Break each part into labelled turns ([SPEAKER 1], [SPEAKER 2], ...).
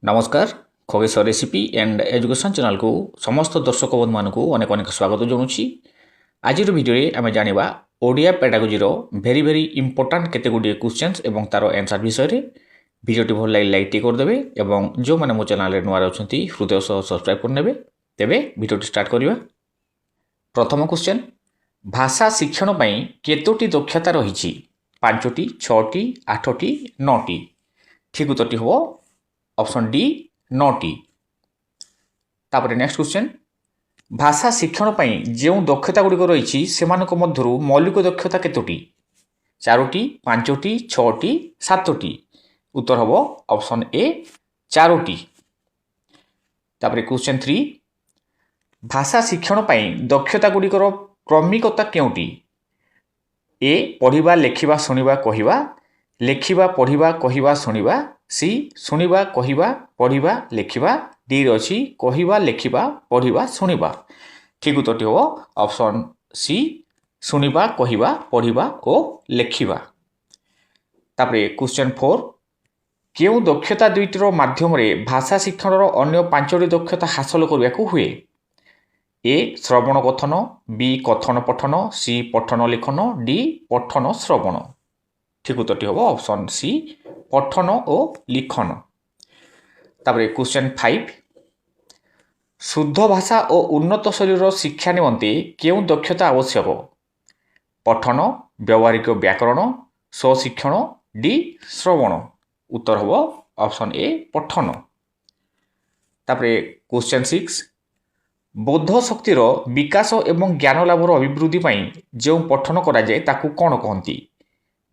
[SPEAKER 1] नमस्कार Khageshwar recipe and education channel को समस्त दर्शक बंधु मानक अनेक अनेक स्वागत जनाऊँगी। आज भिडियो आम जाना ओडिया पेडागोजी भेरी भेरी इंपोर्टाट केते गुड़िए क्वेश्चंस एवं तार आंसर विषय में। भिडियोटी भल लगे लाइक करदे और जो मैंने मो चैनल नुआ अच्छा हृदय सह सब्सक्राइब करने तेरे भिडियोटी स्टार्ट करवा। प्रथम क्वेश्चन, भाषा शिक्षण केतोटी दक्षता रही? 5टी, 6टी, 8टी, 9टी? ठीक उत्तर हम ऑप्शन डी 9टी। तापर नेक्स्ट क्वेश्चन, भाषा शिक्षण जो दक्षता गुड़िक रही से मौलिक दक्षता केतोटी? 4टी, 5टी, 6टी, 7टी? उत्तर हम ऑप्शन ए 4टी। तापर क्वेश्चन 3, भाषा शिक्षण दक्षता गुड़िकर क्रमिकता केउटी? ए पढ़िबा, लेखिबा, शुणिबा, कहिबा, लेखिबा, पढ़िबा, कहिबा, शुणिबा, सी शुणिबा, कहिबा, पढ़िबा, लेखिबा, डी रही कहिबा, लेखिबा, पढ़िबा, शुणिबा? ठीक उत्तर हम ऑप्शन सी शुणिबा, कहिबा, पढ़िबा और लेखिबा। तापर क्वेश्चन 4, केउ दक्षता दुईटर माध्यम भाषा शिक्षण अन्य 5टी दक्षता हासिल करने को हुए? ए श्रवण कथन, बी कथन पठन, सी पठन लिखन, डी पठन श्रवण? ठीक उत्तर हम ऑप्शन सी पठन और लिखन। तापर क्वेश्चन 5, शुद्ध भाषा और उन्नत शैलीर शिक्षा निमंते केउ दक्षता आवश्यक? पठन, व्यावहारिक व्याकरण, स्वशिक्षण, डी श्रवण? उत्तर हम ऑप्शन ए पठन। तापर क्वेश्चन 6, बोध शक्तिर विकास एवं ज्ञान लाभर अभिवृद्धि जो पठन कराए ताकू कौन कहती?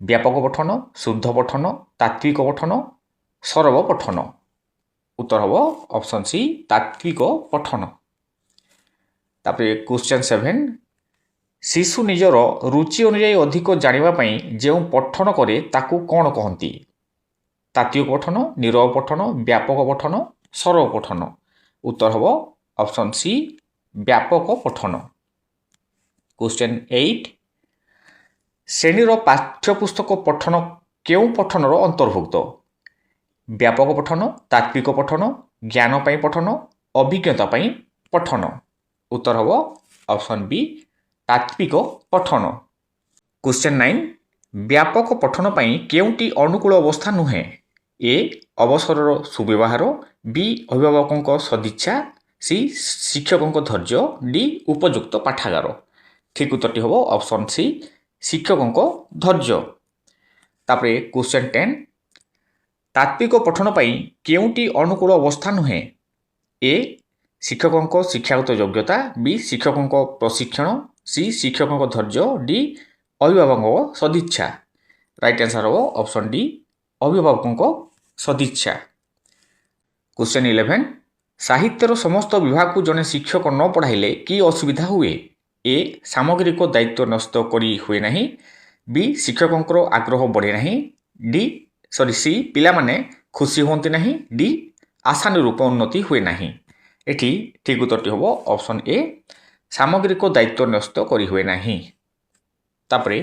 [SPEAKER 1] व्यापक पठन, शुद्ध पठन, तात्विक पठन, सरव पठन? उत्तर हम ऑप्शन सी तात्विक पठन। तापर क्वेश्चन 7, शिशु निजर रुचि अनुजाई अधिक जानापी जो पठन करे ताकू कौन कहती? तात्विक पठन, नीरव पठन, व्यापक पठन, सरव पठन? उत्तर हम ऑप्शन सी व्यापक पठन। क्वेश्चन 8, श्रेणीर पाठ्यपुस्तक पठन केउ पठनर अंतर्भुक्त? व्यापक पठन, तात्विक पठन, ज्ञान पठन, अभिज्ञता पठन? उत्तर हम ऑप्शन बी तात्विक पठन। क्वेश्चन 9, व्यापक पठन केउटी अनुकूल अवस्था नुहे? ए अवसर सुव्यवहार, बी अभिभावकों सदिच्छा, सी शिक्षकों धैर्य, डी उपयुक्त पाठागार? ठीक उत्तर हम ऑप्शन सी शिक्षकों धैर्य। तापर क्वेश्चन 10, तात्विक पठन केउटी अनुकूल अवस्था नुहे? ए शिक्षकों शिक्षागत योग्यता, बी शिक्षकों प्रशिक्षण, सी शिक्षकों धैर्य, डी अभिभावकों सदिच्छा? राइट आंसर हम ऑप्शन डी अभिभावकों सदिच्छा। क्वेश्चन 11, साहित्यर समस्त विभाग को जड़े शिक्षक न पढ़ाइले कि असुविधा हुए? ए सामग्रिक दायित्व नष्ट करी हुए नहीं, बी शिक्षकों आग्रह बढ़े नहीं, सी पिला माने खुशी होती नहीं, डी आशानुरूप उन्नति हुए नहीं? एठी ठीक उत्तर हम ऑप्शन ए सामग्रिक दायित्व नष्ट करी हुए नहीं। तापरे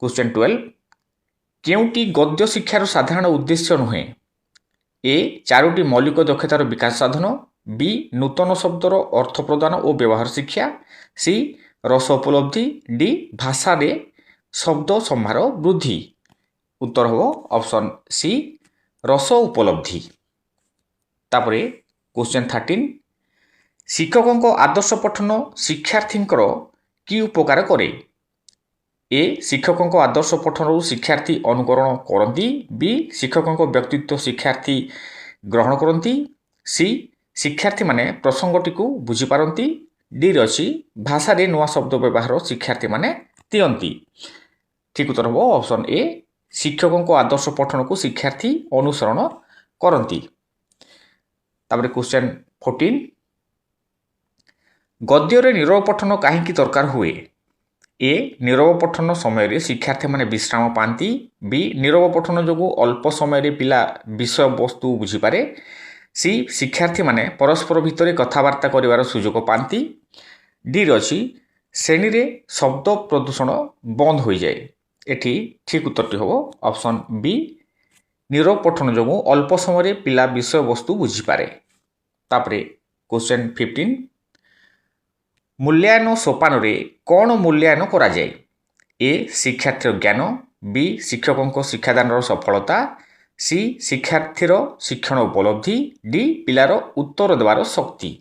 [SPEAKER 1] क्वेश्चन 12, केउटी गद्य शिक्षार साधारण उद्देश्य नुहे? ए 4टी मौलिक दक्षतार विकास साधन, बी नूतन शब्दर अर्थ प्रदान और व्यवहार शिक्षा, सी रस उपलब्धि, डी भाषा रे शब्द संभार वृद्धि? उत्तर हम ऑप्शन सी रस उपलब्धि। तापरे क्वेश्चन 13, शिक्षकों आदर्श पठन शिक्षार्थी कि उपकार करे? ए शिक्षकों आदर्श पठन शिक्षार्थी अनुकरण करती, बी शिक्षकों व्यक्तित्व शिक्षार्थी ग्रहण करती, सी शिक्षार्थी माने प्रसंगटी को बुझीपारती, डी रही भाषा रे नुआ शब्द व्यवहार शिक्षार्थी माने दियंती? ठीक उत्तर हम ऑप्शन ए शिक्षकों आदर्श पठन को शिक्षार्थी अनुसरण करती। तापर क्वेश्चन 14, गद्य नीरव पठन कहीं दरकार हुए? ए नीरव पठन समय शिक्षार्थी माने विश्राम पाती, बी नीरव पठन जो अल्प समय पिला विषय वस्तु बुझीपारे, सी शिक्षार्थी माने परस्पर भितर कथबार्ता कर सुजोग पाती, डी रही श्रेणी रे शब्द प्रदूषण बंद हो जाए? एठी ठीक उत्तर हम ऑप्शन बी नीरव पठन जो अल्प समय पिला विषय वस्तु बुझीपे। तापरे क्वेश्चन 15 मूल्यायन सोपान कौन मूल्यायन करा जाए? ए शिक्षार्थी ज्ञान, बी शिक्षकों शिक्षादान सफलता, सी शिक्षार्थीर शिक्षण उपलब्धि, डी पिलार उत्तर देवार शक्ति।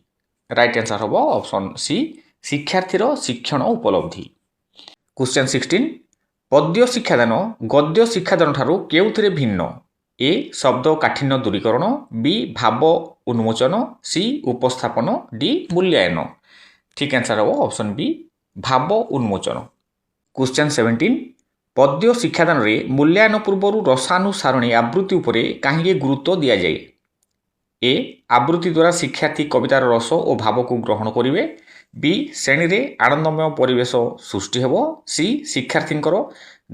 [SPEAKER 1] राइट आंसर हम ऑप्शन सी शिक्षार्थीर शिक्षण उपलब्धि। क्वेश्चन 16 पद्य शिक्षादान गद्य शिक्षादान ठारू केउथिरे भिन्न? ए शब्द काठिन्य दूरीकरण, बी भाव उन्मोचन, सी उपस्थापन, डी मूल्यायन। ठीक आंसर हम ऑप्शन बी भाव उन्मोचन। क्वेश्चन 17 पद्य शिक्षादान रे मूल्यायन पूर्व रसानुसारणी आवृत्ति उपरे कहीं गुरुत्व दि जाए? ए आवृत्ति द्वारा शिक्षार्थी कवितार रस और भाव को ग्रहण करेंगे, बी श्रेणी रे आनंदमय परिवेश सृष्टि हेबो, सी शिक्षार्थी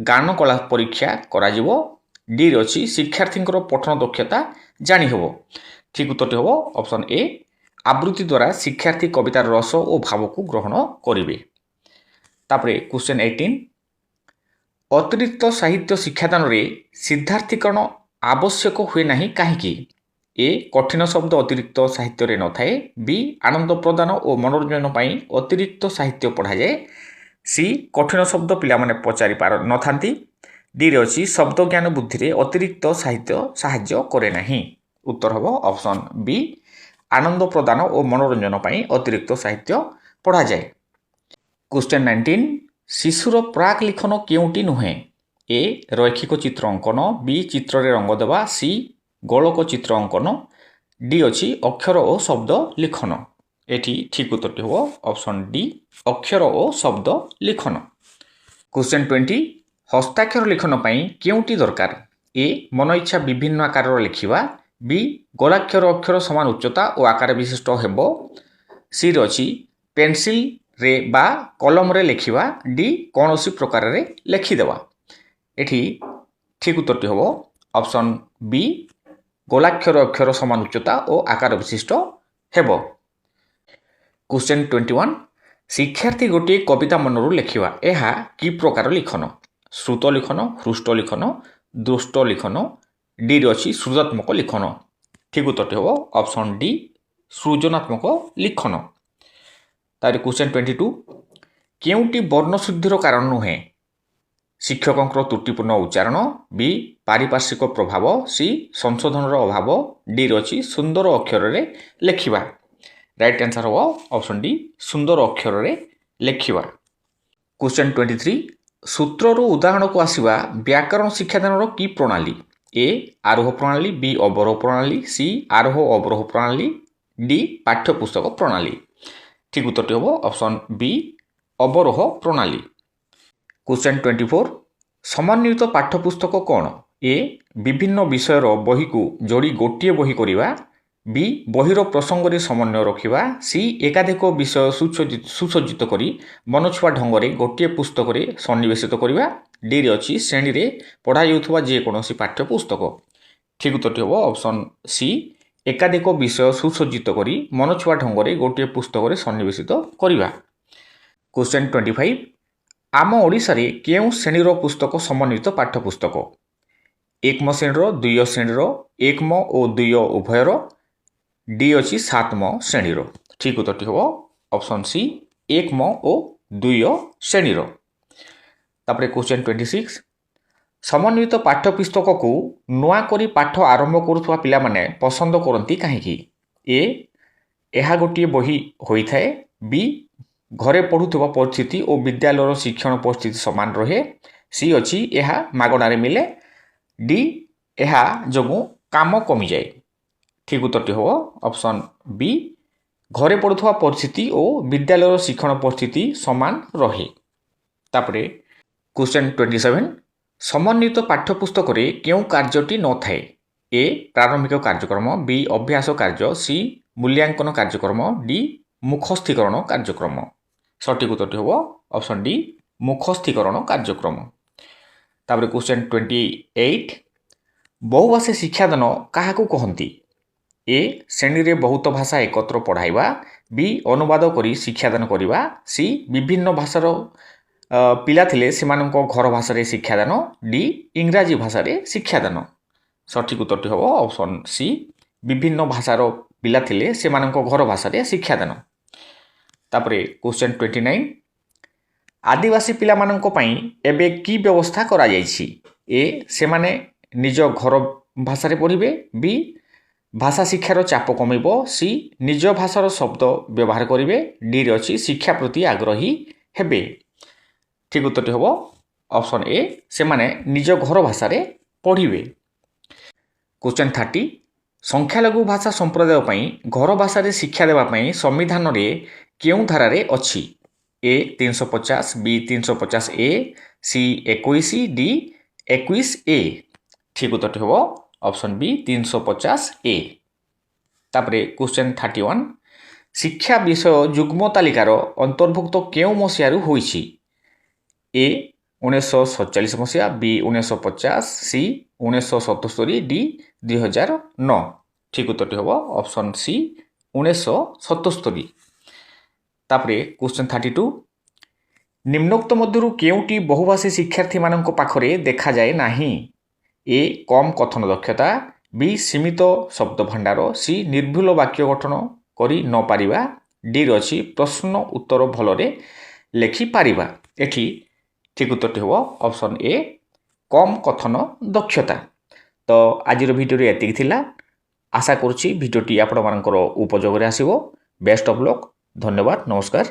[SPEAKER 1] गान कला परीक्षा करा जिवो, डी रही शिक्षार्थी पठन दक्षता जानी हेबो। ठीक उत्तर हम ऑप्शन ए आवृत्ति द्वारा शिक्षार्थी कवितार रस और भाव को ग्रहण करेंगे। तापरे क्वेश्चन 18 अतिरिक्त साहित्य शिक्षादान रे सिद्धार्थीकरण आवश्यक हुए नहीं कहीं? ए कठिन शब्द अतिरिक्त साहित्य रे न थाए, बी आनंद प्रदान और मनोरंजन पाई अतिरिक्त साहित्य पढ़ा जाए, सी कठिन शब्द पिला माने पचारि पार न थांती, डी रे अछि शब्द ज्ञान बुद्धि रे अतिरिक्त साहित्य साहाय्य करे नहीं। उत्तर हम ऑप्शन बी आनंद प्रदान और मनोरंजन पाई अतिरिक्त साहित्य पढ़ा जाए। क्वेश्चन 19 शिशुर प्राक लिखन केउटी नुहे? ए रैखिक चित्र अंकन, बी चित्र रे रंग देवा, सी गोलक चित्र अंकन, डी अच्छी अक्षर और शब्द लिखन। एटी ठीक उत्तर हो ऑप्शन डी अक्षर और शब्द लिखन। क्वेश्चन 20 हस्ताक्षर लिखन पाई केउटी दरकार? ए मन इच्छा विभिन्न आकार लिखिबा, बी गोलाक्षर अक्षर समान उच्चता और आकार विशिष्ट हेबो, सी रही पेंसिल रे बा कलम रे लिखिबा, डी कौनसी प्रकार रे लिखिदेवा। एठी ठीक उत्तर हम ऑप्शन बी गोलाक्षर अक्षर समान उच्चता और आकार विशिष्ट हेबो। क्वेश्चन 21 शिक्षार्थी गोटे कविता मनरू लिखिबा एहा कि प्रकार लिखन? श्रुत लिखन, हृष्ट लिखन, दुष्ट लिखन, डी रही सृजनात्मक लिखन। ठीक उत्तर हम ऑप्शन डी सृजनात्मक लिखन। तार क्वेश्चन 22 केउटी वर्णशुद्धिर कारण नुहे? शिक्षकों त्रुटिपूर्ण उच्चारण, बी पारिपार्श्विक प्रभाव, सी संशोधन अभाव, डी रही सुंदर अक्षर रे लिखिबा। राइट आंसर हम ऑप्शन डी सुंदर अक्षर रे लिखिबा। क्वेश्चन 23 सूत्रर उदाहरण को आसिबा व्याकरण शिक्षादान की प्रणाली? ए आरोह प्रणाली, बी अवरोह प्रणाली, सी आरोह अवरोह प्रणाली, डी पाठ्यपुस्तक प्रणाली। ठीक उत्तर हम ऑप्शन बी अवरोह प्रणाली। क्वेश्चन 24 समन्वित पाठ्यपुस्तक कौन? ए विभिन्न विषयर बही को जोड़ी गोटे बही करिबा, बी बहीर प्रसंग रे समन्वय रखिबा, सी एकाधिक विषय सुसज्जित करी मनछुआ ढंग रे गोटे पुस्तक रे सन्निवेशित करिबा, डी रे अछि श्रेणी रे पढ़ा जाउथबा जे कोनोसी पाठ्यपुस्तक। ठीक उत्तर हम ऑप्शन सी एकाधिक विषय सुसज्जित करी मनछुआ ढंग रे गोटे पुस्तक रे सन्निवेशित करिबा। क्वेश्चन 25 आम ओडिशा रे केउ श्रेणीर पुस्तक समन्वित पाठ्यपुस्तक? एकम श्रेणीर, द्विय श्रेणीर, एकम और द्विय उभयर, डी अच्छी सातम श्रेणीर। ठीक उत्तर हम ऑप्शन सी एकम और द्विय श्रेणीर। तापरे क्वेश्चन 26 समन्वित पाठ्यपुस्तक को नुआ करी पाठ आरंभ करुवा पिला माने पसंद करती कहीं? ए एहा गोटे बही होई थाए, बी घरे पढ़ुवा परिस्थिति और विद्यालय शिक्षण परिस्थिति समान रहे, सी अच्छी एहा मागणारे मिले, डी एहा जोगु काम कमी जाए। ठीक उत्तर हम ऑप्शन बी घरे पढ़ुवा परिस्थिति और विद्यालय शिक्षण परिस्थिति समान रहे। तापरे क्वेश्चन 27 समन्वित पाठ्यपुस्तक रे केउ कार्यटी न थाए? ए प्रारंभिक कार्यक्रम, बी अभ्यास कार्य, सी मूल्यांकन कार्यक्रम, डी मुखस्थीकरण कार्यक्रम। सठिक उत्तर हम ऑप्शन डी मुखस्थीकरण कार्यक्रम। तापरे क्वेश्चन 28 बहुभाषी शिक्षादान काहाकू कहती? ए श्रेणी रे बहुत भाषा एकत्र पढ़ाइबा, बी अनुवाद करी शिक्षादान करिबा, सी विभिन्न भाषार पिला थिले सेमानंको घर भाषा रे शिक्षादान, डी इंग्राजी भाषा रे शिक्षादान। ସଠିକ୍ ଉତ୍ତରଟି ହେବ ଅପସନ୍ ସି ବିଭିନ୍ନ ଭାଷାର ପିଲା ଥିଲେ ସେମାନଙ୍କ ଘର ଭାଷାରେ ଶିକ୍ଷାଦାନ। ତାପରେ କ୍ୱେଶ୍ଚନ୍ 29 ଆଦିବାସୀ ପିଲାମାନଙ୍କ ପାଇଁ ଏବେ କି ବ୍ୟବସ୍ଥା କରାଯାଇଛି? ଏ ସେମାନେ ନିଜ ଘର ଭାଷାରେ ପଢ଼ିବେ, ବି ଭାଷା ଶିକ୍ଷାର ଚାପ କମିବ, ସି ନିଜ ଭାଷାର ଶବ୍ଦ ବ୍ୟବହାର କରିବେ, ଡିରେ ଅଛି ଶିକ୍ଷା ପ୍ରତି ଆଗ୍ରହୀ ହେବେ। ଠିକ୍ ଉତ୍ତରଟି ହେବ ଅପସନ୍ ଏ ସେମାନେ ନିଜ ଘର ଭାଷାରେ ପଢ଼ିବେ। କ୍ୱେଶ୍ଚନ୍ 30 ସଂଖ୍ୟାଲଘୁ ଭାଷା ସମ୍ପ୍ରଦାୟ ପାଇଁ ଘର ଭାଷାରେ ଶିକ୍ଷା ଦେବା ପାଇଁ ସମ୍ବିଧାନରେ କେଉଁ ଧାରାରେ ଅଛି? ଏ 350, ବି 350A, ସି 21, ଡି 21A। ଠିକ୍ ଉତ୍ତରଟି ହେବ ଅପସନ୍ ବି 350A। ତାପରେ କ୍ୱେଶ୍ଚନ୍ 31 ଶିକ୍ଷା ବିଷୟ ଯୁଗ୍ମ ତାଲିକାର ଅନ୍ତର୍ଭୁକ୍ତ କେଉଁ ମସିହାରୁ ହୋଇଛି? ଏ 1947 ମସିହା, ବି 1950, ସି 1977, ଡି 2009। ଠିକ୍ ଉତ୍ତରଟି ହେବ ଅପସନ୍ ସି 1977। ତାପରେ କ୍ୱେଶ୍ଚନ୍ 32 ନିମ୍ନୋକ୍ତ ମଧ୍ୟରୁ କେଉଁଟି ବହୁଭାଷୀ ଶିକ୍ଷାର୍ଥୀମାନଙ୍କ ପାଖରେ ଦେଖାଯାଏ ନାହିଁ? ଏ କମ୍ କଥନ ଦକ୍ଷତା, ବି ସୀମିତ ଶବ୍ଦ ଭଣ୍ଡାର, ସି ନିର୍ଭୁଲ ବାକ୍ୟ ଗଠନ କରି ନ ପାରିବା, ଡିରେ ଅଛି ପ୍ରଶ୍ନ ଉତ୍ତର ଭଲରେ ଲେଖିପାରିବା। ଏଠି ଠିକ୍ ଉତ୍ତରଟି ହେବ ଅପସନ୍ ଏ କମ୍ କଥନ ଦକ୍ଷତା। ତ ଆଜିର ଭିଡ଼ିଓରେ ଏତିକି ଥିଲା। ଆଶା କରୁଛି ଭିଡ଼ିଓଟି ଆପଣମାନଙ୍କର ଉପଯୋଗରେ ଆସିବ। Best of luck. ଧନ୍ୟବାଦ। ନମସ୍କାର।